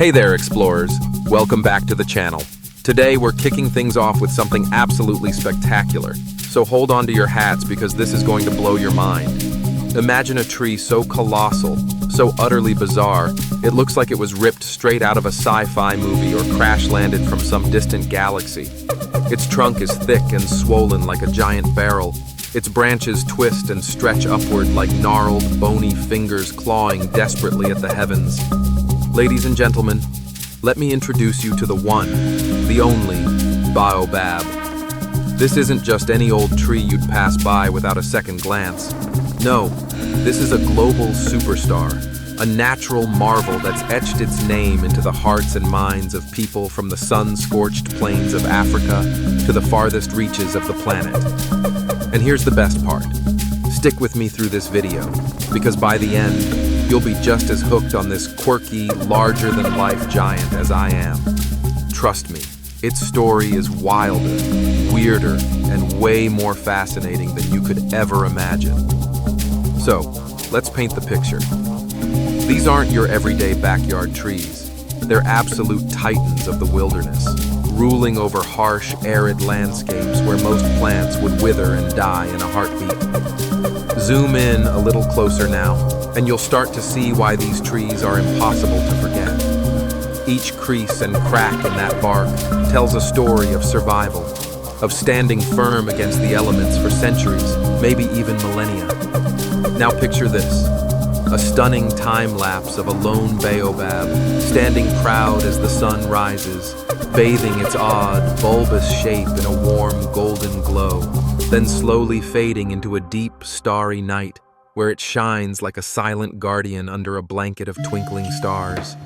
Hey there, explorers. Welcome back to the channel. Today, we're kicking things off with something absolutely spectacular. So hold on to your hats because this is going to blow your mind. Imagine a tree so colossal, so utterly bizarre, it looks like it was ripped straight out of a sci-fi movie or crash-landed from some distant galaxy. Its trunk is thick and swollen like a giant barrel. Its branches twist and stretch upward like gnarled, bony fingers clawing desperately at the heavens. Ladies and gentlemen, let me introduce you to the one, the only, Baobab. This isn't just any old tree you'd pass by without a second glance. No, this is a global superstar, a natural marvel that's etched its name into the hearts and minds of people from the sun-scorched plains of Africa to the farthest reaches of the planet. And here's the best part. Stick with me through this video, because by the end, you'll be just as hooked on this quirky, larger-than-life giant as I am. Trust me, its story is wilder, weirder, and way more fascinating than you could ever imagine. So, let's paint the picture. These aren't your everyday backyard trees. They're absolute titans of the wilderness, ruling over harsh, arid landscapes where most plants would wither and die in a heartbeat. Zoom in a little closer now, and you'll start to see why these trees are impossible to forget. Each crease and crack in that bark tells a story of survival, of standing firm against the elements for centuries, maybe even millennia. Now picture this, a stunning time-lapse of a lone baobab, standing proud as the sun rises, bathing its odd, bulbous shape in a warm, golden glow, then slowly fading into a deep, starry night, where it shines like a silent guardian under a blanket of twinkling stars.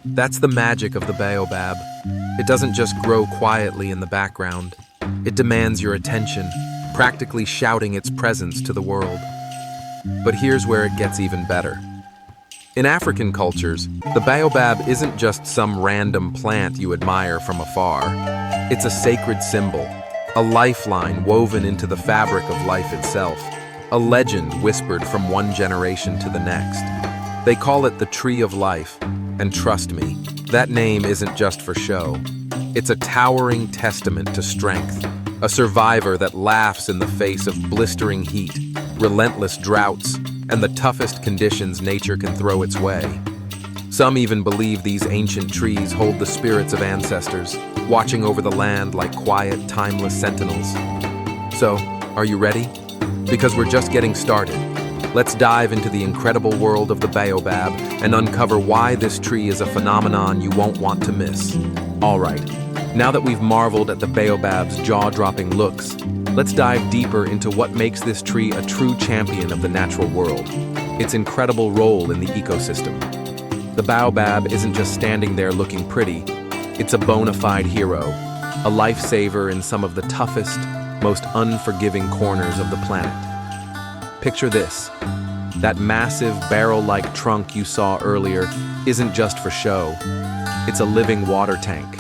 That's the magic of the baobab. It doesn't just grow quietly in the background. It demands your attention, practically shouting its presence to the world. But here's where it gets even better. In African cultures, the baobab isn't just some random plant you admire from afar. It's a sacred symbol, a lifeline woven into the fabric of life itself, a legend whispered from one generation to the next. They call it the Tree of Life, and trust me, that name isn't just for show. It's a towering testament to strength, a survivor that laughs in the face of blistering heat, relentless droughts, and the toughest conditions nature can throw its way. Some even believe these ancient trees hold the spirits of ancestors, watching over the land like quiet, timeless sentinels. So, are you ready? Because we're just getting started. Let's dive into the incredible world of the baobab and uncover why this tree is a phenomenon you won't want to miss. All right, now that we've marveled at the baobab's jaw-dropping looks, let's dive deeper into what makes this tree a true champion of the natural world, its incredible role in the ecosystem. The baobab isn't just standing there looking pretty, it's a bona fide hero, a lifesaver in some of the toughest, most unforgiving corners of the planet. Picture this. That massive barrel-like trunk you saw earlier isn't just for show. It's a living water tank.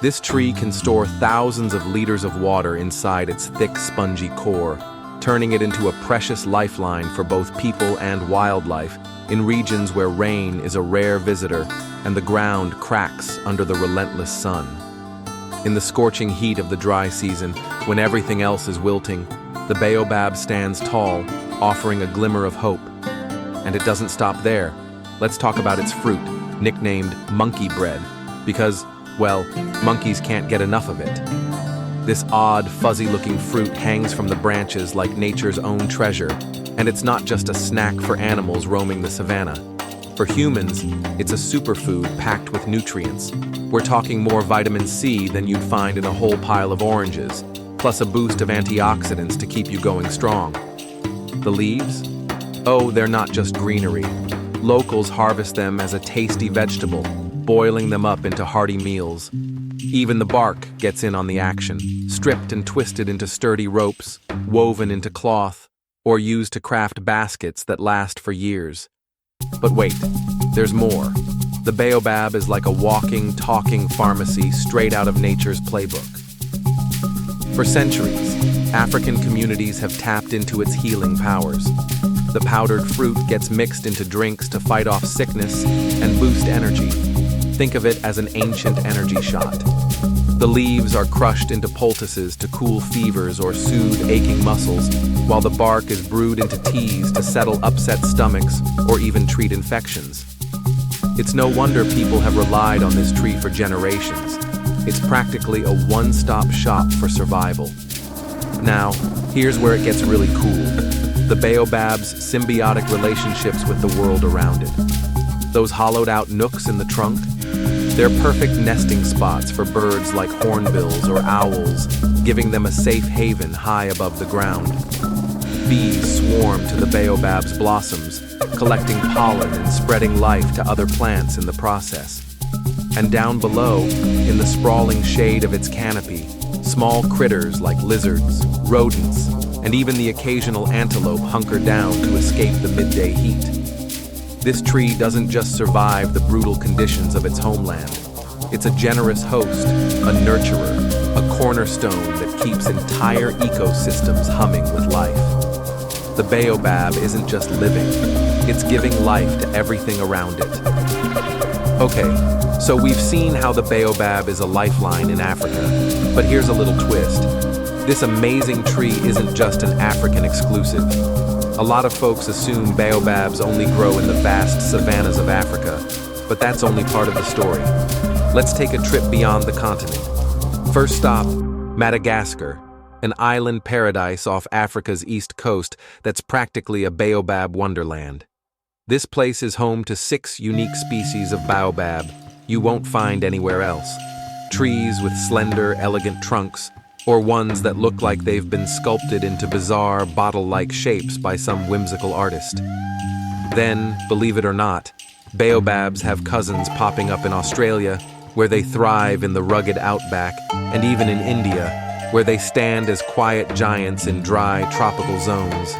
This tree can store thousands of liters of water inside its thick, spongy core, turning it into a precious lifeline for both people and wildlife in regions where rain is a rare visitor and the ground cracks under the relentless sun. In the scorching heat of the dry season, when everything else is wilting, the baobab stands tall, offering a glimmer of hope. And it doesn't stop there. Let's talk about its fruit, nicknamed monkey bread, because, well, monkeys can't get enough of it. This odd, fuzzy-looking fruit hangs from the branches like nature's own treasure, and it's not just a snack for animals roaming the savannah. For humans, it's a superfood packed with nutrients. We're talking more vitamin C than you'd find in a whole pile of oranges, plus a boost of antioxidants to keep you going strong. The leaves? Oh, they're not just greenery. Locals harvest them as a tasty vegetable, boiling them up into hearty meals. Even the bark gets in on the action, stripped and twisted into sturdy ropes, woven into cloth, or used to craft baskets that last for years. But wait, there's more. The baobab is like a walking, talking pharmacy straight out of nature's playbook. For centuries, African communities have tapped into its healing powers. The powdered fruit gets mixed into drinks to fight off sickness and boost energy. Think of it as an ancient energy shot. The leaves are crushed into poultices to cool fevers or soothe aching muscles, while the bark is brewed into teas to settle upset stomachs or even treat infections. It's no wonder people have relied on this tree for generations. It's practically a one-stop shop for survival. Now, here's where it gets really cool. The baobab's symbiotic relationships with the world around it. Those hollowed-out nooks in the trunk? They're perfect nesting spots for birds like hornbills or owls, giving them a safe haven high above the ground. Bees swarm to the baobab's blossoms, collecting pollen and spreading life to other plants in the process. And down below, in the sprawling shade of its canopy, small critters like lizards, rodents, and even the occasional antelope hunker down to escape the midday heat. This tree doesn't just survive the brutal conditions of its homeland. It's a generous host, a nurturer, a cornerstone that keeps entire ecosystems humming with life. The baobab isn't just living, it's giving life to everything around it. Okay, so we've seen how the baobab is a lifeline in Africa, but here's a little twist. This amazing tree isn't just an African exclusive. A lot of folks assume baobabs only grow in the vast savannas of Africa, but that's only part of the story. Let's take a trip beyond the continent. First stop, Madagascar, an island paradise off Africa's east coast that's practically a baobab wonderland. This place is home to 6 unique species of baobab you won't find anywhere else. Trees with slender, elegant trunks, or ones that look like they've been sculpted into bizarre, bottle-like shapes by some whimsical artist. Then, believe it or not, baobabs have cousins popping up in Australia, where they thrive in the rugged outback, and even in India, where they stand as quiet giants in dry, tropical zones.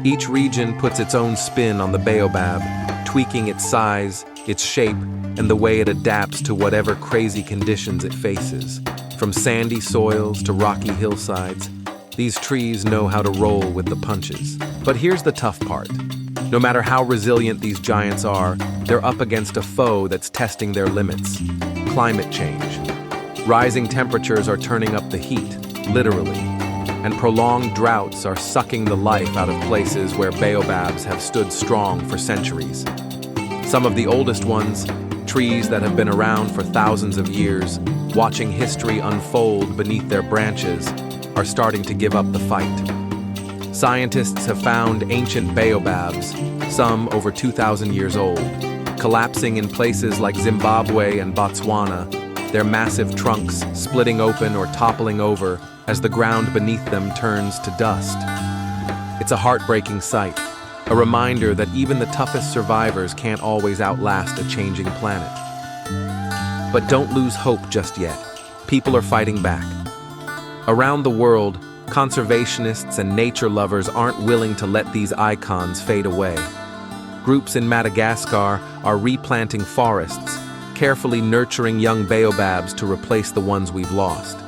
Each region puts its own spin on the baobab, tweaking its size, its shape, and the way it adapts to whatever crazy conditions it faces. From sandy soils to rocky hillsides, these trees know how to roll with the punches. But here's the tough part. No matter how resilient these giants are, they're up against a foe that's testing their limits: climate change. Rising temperatures are turning up the heat, literally, and prolonged droughts are sucking the life out of places where baobabs have stood strong for centuries. Some of the oldest ones, trees that have been around for thousands of years, watching history unfold beneath their branches, are starting to give up the fight. Scientists have found ancient baobabs, some over 2,000 years old, collapsing in places like Zimbabwe and Botswana, their massive trunks splitting open or toppling over as the ground beneath them turns to dust. It's a heartbreaking sight, a reminder that even the toughest survivors can't always outlast a changing planet. But don't lose hope just yet. People are fighting back. Around the world, conservationists and nature lovers aren't willing to let these icons fade away. Groups in Madagascar are replanting forests, carefully nurturing young baobabs to replace the ones we've lost.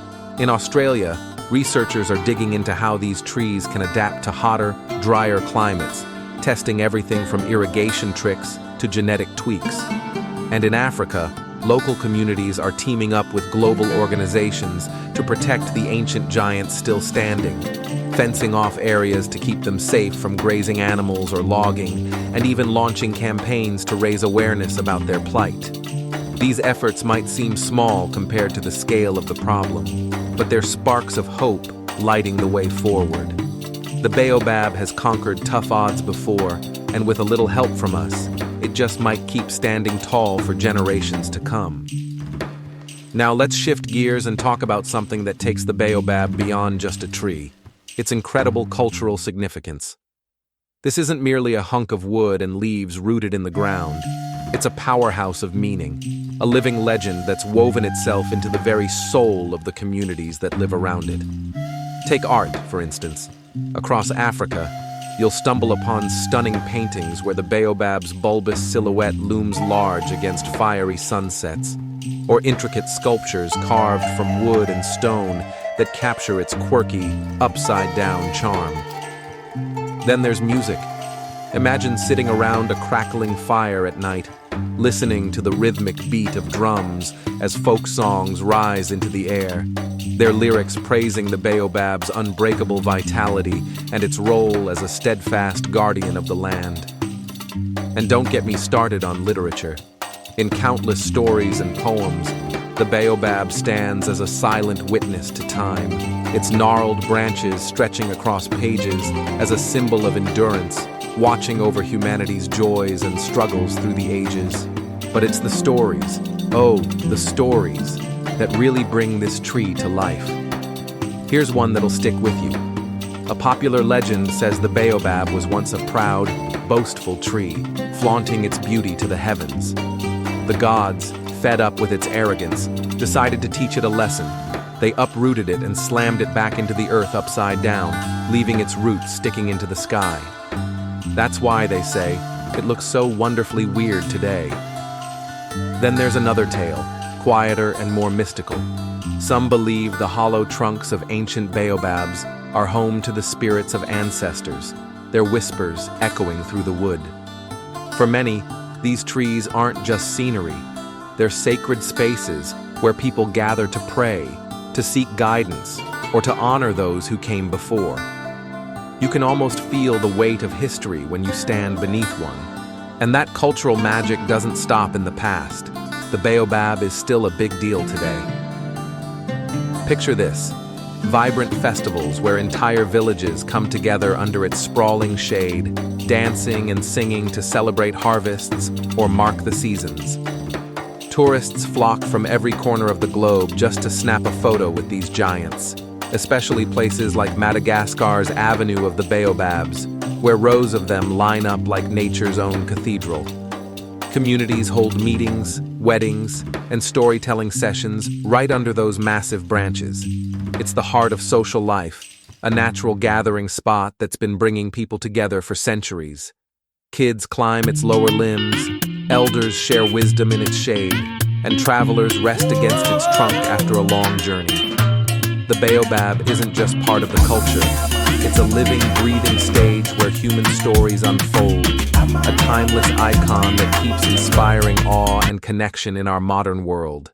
In Australia, researchers are digging into how these trees can adapt to hotter, drier climates, testing everything from irrigation tricks to genetic tweaks. And in Africa, local communities are teaming up with global organizations to protect the ancient giants still standing, fencing off areas to keep them safe from grazing animals or logging, and even launching campaigns to raise awareness about their plight. These efforts might seem small compared to the scale of the problem, but they're sparks of hope lighting the way forward. The baobab has conquered tough odds before, and with a little help from us, it just might keep standing tall for generations to come. Now let's shift gears and talk about something that takes the baobab beyond just a tree: its incredible cultural significance. This isn't merely a hunk of wood and leaves rooted in the ground. It's a powerhouse of meaning, a living legend that's woven itself into the very soul of the communities that live around it. Take art, for instance. Across Africa, you'll stumble upon stunning paintings where the baobab's bulbous silhouette looms large against fiery sunsets, or intricate sculptures carved from wood and stone that capture its quirky, upside-down charm. Then there's music. Imagine sitting around a crackling fire at night, listening to the rhythmic beat of drums as folk songs rise into the air, their lyrics praising the baobab's unbreakable vitality and its role as a steadfast guardian of the land. And don't get me started on literature. In countless stories and poems, the baobab stands as a silent witness to time, its gnarled branches stretching across pages as a symbol of endurance, watching over humanity's joys and struggles through the ages. But it's the stories, oh, the stories, that really bring this tree to life. Here's one that'll stick with you. A popular legend says the baobab was once a proud, boastful tree, flaunting its beauty to the heavens. The gods, fed up with its arrogance, decided to teach it a lesson. They uprooted it and slammed it back into the earth upside down, leaving its roots sticking into the sky. That's why, they say, it looks so wonderfully weird today. Then there's another tale, quieter and more mystical. Some believe the hollow trunks of ancient baobabs are home to the spirits of ancestors, their whispers echoing through the wood. For many, these trees aren't just scenery. They're sacred spaces where people gather to pray, to seek guidance, or to honor those who came before. You can almost feel the weight of history when you stand beneath one. And that cultural magic doesn't stop in the past. The baobab is still a big deal today. Picture this: vibrant festivals where entire villages come together under its sprawling shade, dancing and singing to celebrate harvests or mark the seasons. Tourists flock from every corner of the globe just to snap a photo with these giants, especially places like Madagascar's Avenue of the Baobabs, where rows of them line up like nature's own cathedral. Communities hold meetings, weddings, and storytelling sessions right under those massive branches. It's the heart of social life, a natural gathering spot that's been bringing people together for centuries. Kids climb its lower limbs, elders share wisdom in its shade, and travelers rest against its trunk after a long journey. The baobab isn't just part of the culture. It's a living, breathing stage where human stories unfold, a timeless icon that keeps inspiring awe and connection in our modern world.